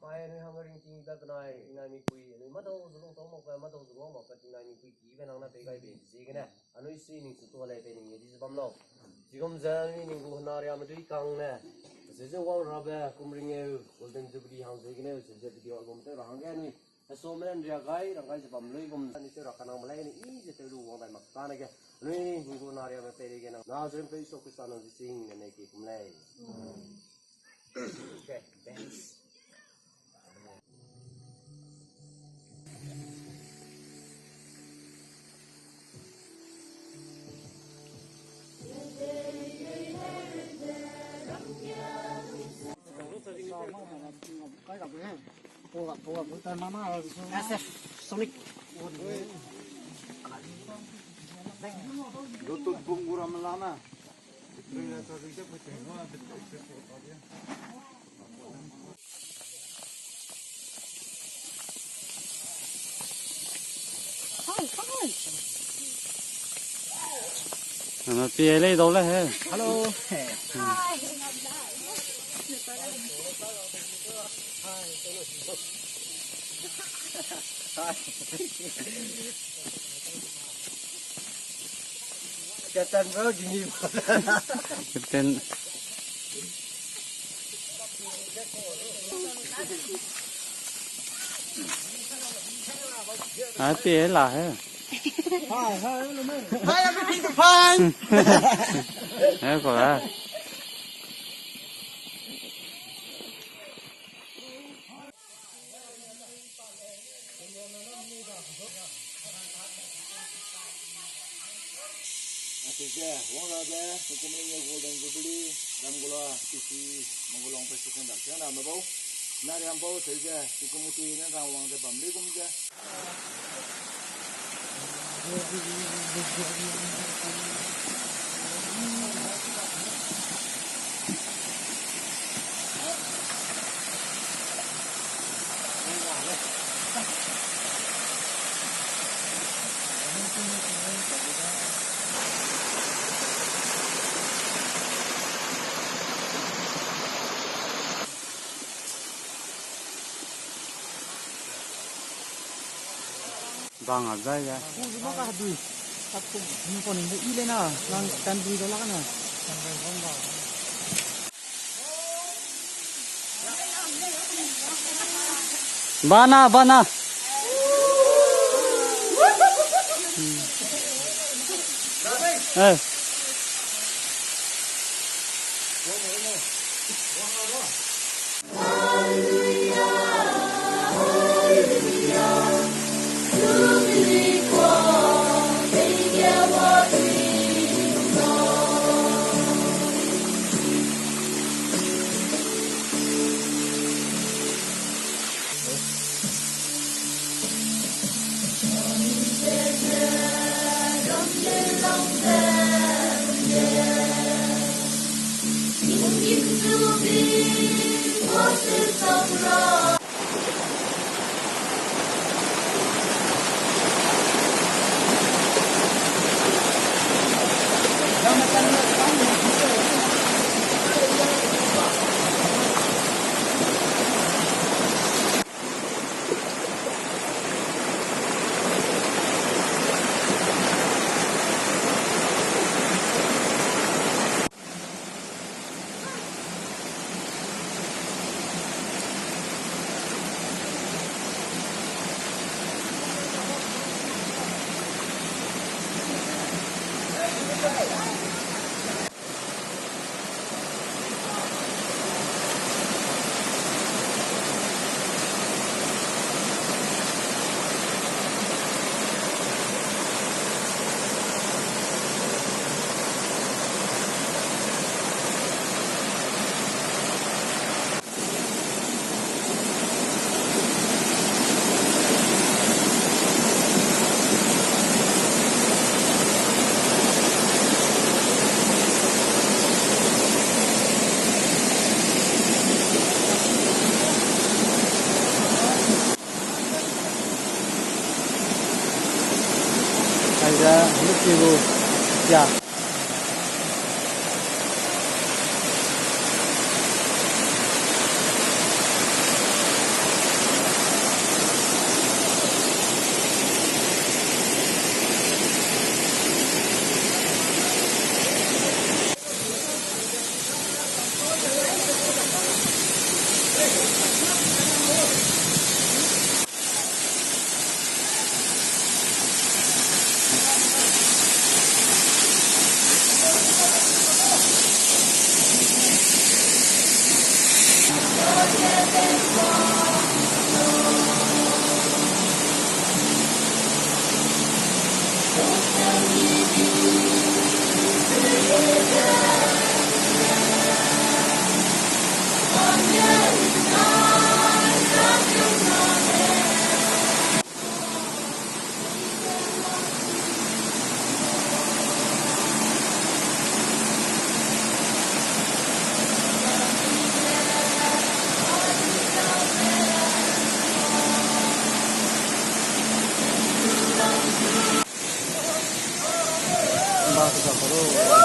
mai noi hangaring ting ta nai nai mi kui noi ma do zulong to mo ka ma do zulong mo ka ting nai mi kui ki be nang na be kai be si ke na anoi si ning su to le be ning di bam lo 지금 저는 인구 하나를 하면 이 강네 세제 왕라베 꿈링에 골든 주브리 항세기네 세제 비디오 앨범 때 라한게니 소면 자가이 랑가이 밤로이 봄 산이세 라카나 말레니 이제 때로 왕다 막 가네게 르니 인구 하나를 하면 때리게나 나 지금 페이스 오피스하는 지싱 네기 꿈레 오케이 댄스 cái gặp cái bộ gặp cái mama rồi SF Sonic Youtube bungur amalana. Itu tadi kita bertengah betul dia. Nó bia lấy đâu lấy hết. hello Captain bro gini Captain. Bia là hết. hai anh đi tập phanh Hết rồi á. Asal wong raja, sekumpulan golden jubilee, ramgula, isi, menggulung presiden dah. Jangan nama bau, nari ambau saja, sekumpulan ini rawang je bamli kumja. Bang aja ya. cuma kah duit satu ni kon ini ile na lang kan duit dola kana Bana bana. Ada lucu ya. 哦。